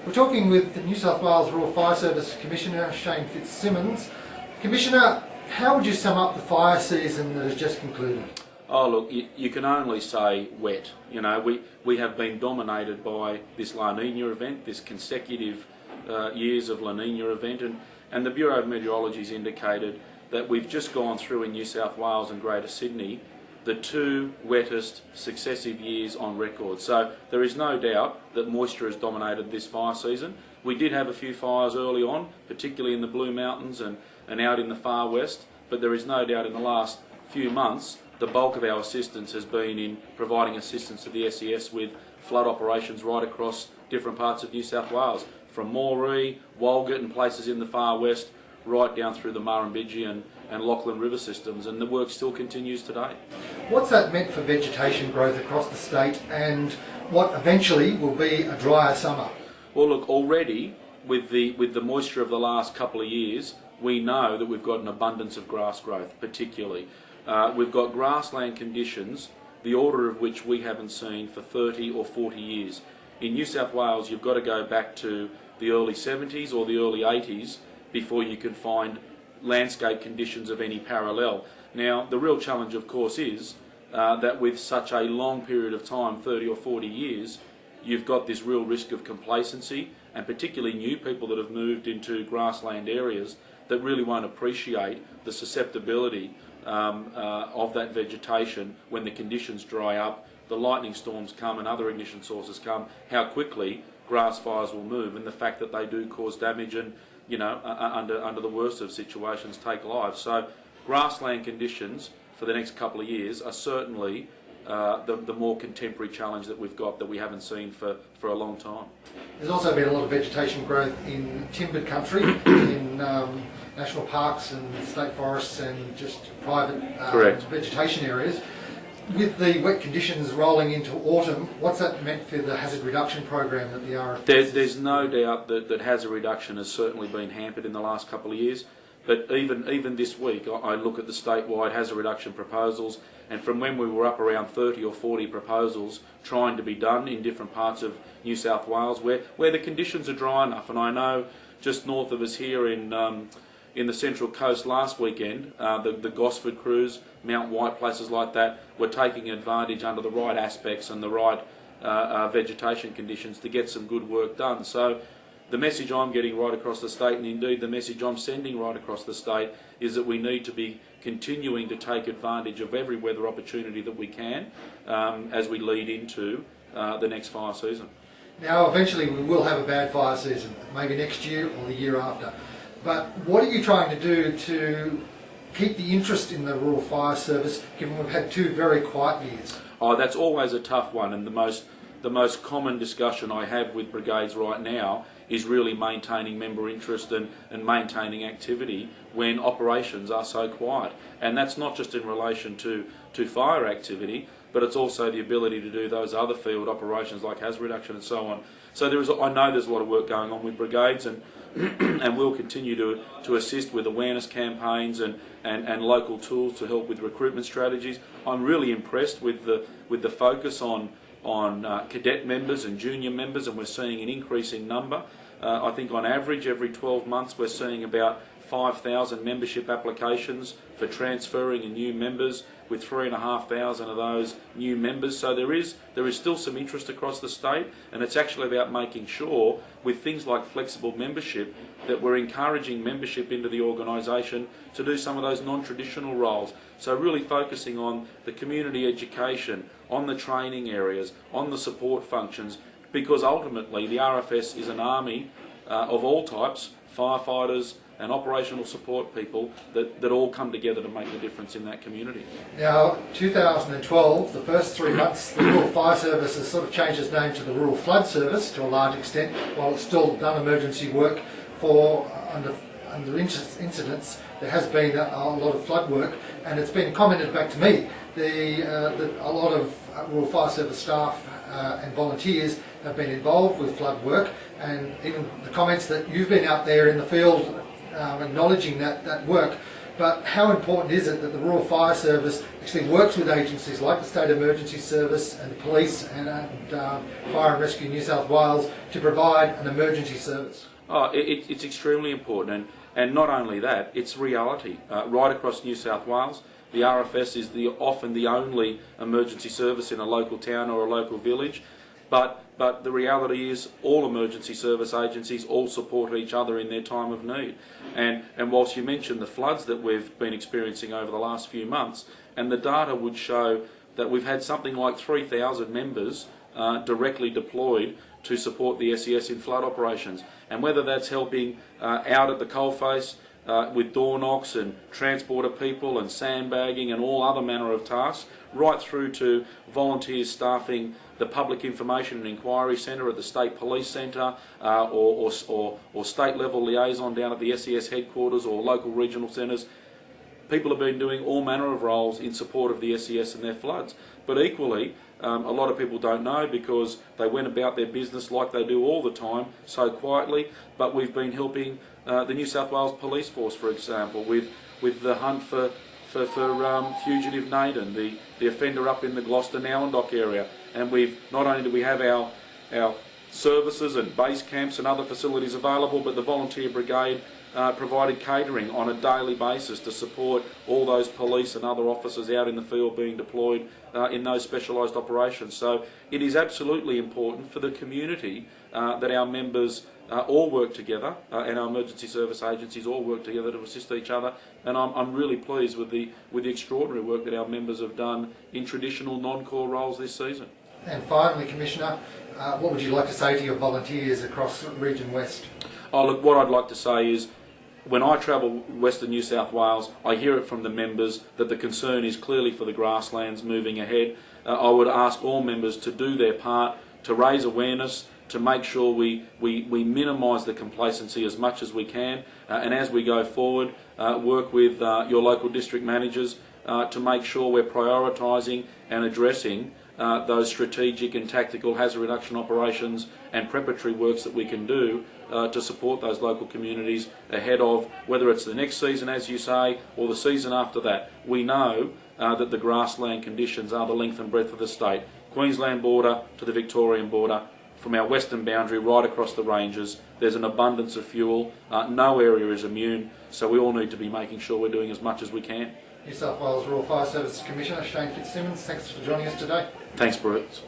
We're talking with the New South Wales Rural Fire Service Commissioner Shane Fitzsimmons. Commissioner, how would you sum up the fire season that has just concluded? Oh look, you can only say wet. You know, we have been dominated by this La Nina event, this consecutive years of La Nina event, and the Bureau of Meteorology has indicated that we've just gone through in New South Wales and Greater Sydney the two wettest successive years on record. So there is no doubt that moisture has dominated this fire season. We did have a few fires early on, particularly in the Blue Mountains and out in the far west, but there is no doubt in the last few months the bulk of our assistance has been in providing assistance to the SES with flood operations right across different parts of New South Wales, from Moree, Walgett and places in the far west, right down through the Murrumbidgee and Lachlan River systems, and the work still continues today. What's that meant for vegetation growth across the state and what eventually will be a drier summer? Well look, already with the moisture of the last couple of years, we know that we've got an abundance of grass growth particularly. We've got grassland conditions, the order of which we haven't seen for 30 or 40 years. In New South Wales, you've got to go back to the early 70s or the early 80s before you can find landscape conditions of any parallel. Now, the real challenge, of course, is that with such a long period of time, 30 or 40 years, you've got this real risk of complacency, and particularly new people that have moved into grassland areas that really won't appreciate the susceptibility of that vegetation when the conditions dry up, the lightning storms come and other ignition sources come, how quickly grass fires will move, and the fact that they do cause damage and, you know, under the worst of situations, take lives. So grassland conditions for the next couple of years are certainly the more contemporary challenge that we've got that we haven't seen for a long time. There's also been a lot of vegetation growth in timbered country, in national parks and state forests and just private vegetation areas. With the wet conditions rolling into autumn, what's that meant for the hazard reduction program that the RFS? There's no doubt that hazard reduction has certainly been hampered in the last couple of years. But even this week, I look at the statewide hazard reduction proposals, and from when we were up around 30 or 40 proposals trying to be done in different parts of New South Wales where the conditions are dry enough, and I know just north of us here in the Central Coast last weekend, the Gosford crews, Mount White, places like that, were taking advantage under the right aspects and the right vegetation conditions to get some good work done. So the message I'm getting right across the state, and indeed the message I'm sending right across the state, is that we need to be continuing to take advantage of every weather opportunity that we can as we lead into the next fire season. Now eventually we will have a bad fire season, maybe next year or the year after. But what are you trying to do to keep the interest in the Rural Fire Service, given we've had two very quiet years? Oh, that's always a tough one, and the most common discussion I have with brigades right now is really maintaining member interest and maintaining activity when operations are so quiet. And that's not just in relation to fire activity, but it's also the ability to do those other field operations like hazard reduction and so on. So I know there's a lot of work going on with brigades, and and we'll continue to assist with awareness campaigns and local tools to help with recruitment strategies. I'm really impressed with the focus on cadet members and junior members, and we're seeing an increasing number. I think on average every 12 months we're seeing about 5,000 membership applications for transferring and new members, with 3,500 of those new members. So there is still some interest across the state, and it's actually about making sure with things like flexible membership that we're encouraging membership into the organisation to do some of those non-traditional roles. So really focusing on the community education, on the training areas, on the support functions, because ultimately the RFS is an army of all types, firefighters and operational support people that all come together to make the difference in that community. Now, 2012, the first 3 months, the Rural Fire Service has sort of changed its name to the Rural Flood Service to a large extent, while it's still done emergency work for under incidents. There has been a lot of flood work, and it's been commented back to me that a lot of Rural Fire Service staff and volunteers have been involved with flood work, and even the comments that you've been out there in the field acknowledging that work. but how important is it that the Rural Fire Service actually works with agencies like the State Emergency Service and the Police and Fire and Rescue New South Wales to provide an emergency service? Oh, it's extremely important, and not only that, it's reality. Right across New South Wales, the RFS is often the only emergency service in a local town or a local village, but the reality is all emergency service agencies all support each other in their time of need. And whilst you mentioned the floods that we've been experiencing over the last few months, and the data would show that we've had something like 3,000 members directly deployed to support the SES in flood operations. And whether that's helping out at the coalface with door knocks and transport of people and sandbagging and all other manner of tasks, right through to volunteers staffing the Public Information and Inquiry Centre at the State Police Centre or state level liaison down at the SES headquarters or local regional centres. People have been doing all manner of roles in support of the SES and their floods. But equally, a lot of people don't know because they went about their business like they do all the time, so quietly, but we've been helping the New South Wales Police Force, for example, with the hunt for fugitive Naden, the offender up in the Gloucester-Nowandock area. And not only do we have our services and base camps and other facilities available, but the volunteer brigade provided catering on a daily basis to support all those police and other officers out in the field being deployed in those specialised operations. So it is absolutely important for the community that our members all work together and our emergency service agencies all work together to assist each other. And I'm really pleased with the extraordinary work that our members have done in traditional non-core roles this season. And finally, Commissioner, what would you like to say to your volunteers across Region West? Oh, look, what I'd like to say is, when I travel Western New South Wales, I hear it from the members that the concern is clearly for the grasslands moving ahead. I would ask all members to do their part, to raise awareness, to make sure we minimise the complacency as much as we can, and as we go forward, work with your local district managers to make sure we're prioritising and addressing those strategic and tactical hazard reduction operations and preparatory works that we can do to support those local communities ahead of whether it's the next season, as you say, or the season after that. We know that the grassland conditions are the length and breadth of the state, Queensland border to the Victorian border, from our western boundary right across the ranges. There's an abundance of fuel. No area is immune, so we all need to be making sure we're doing as much as we can. New South Wales Rural Fire Service Commissioner Shane Fitzsimmons, thanks for joining us today. Thanks, Bruce.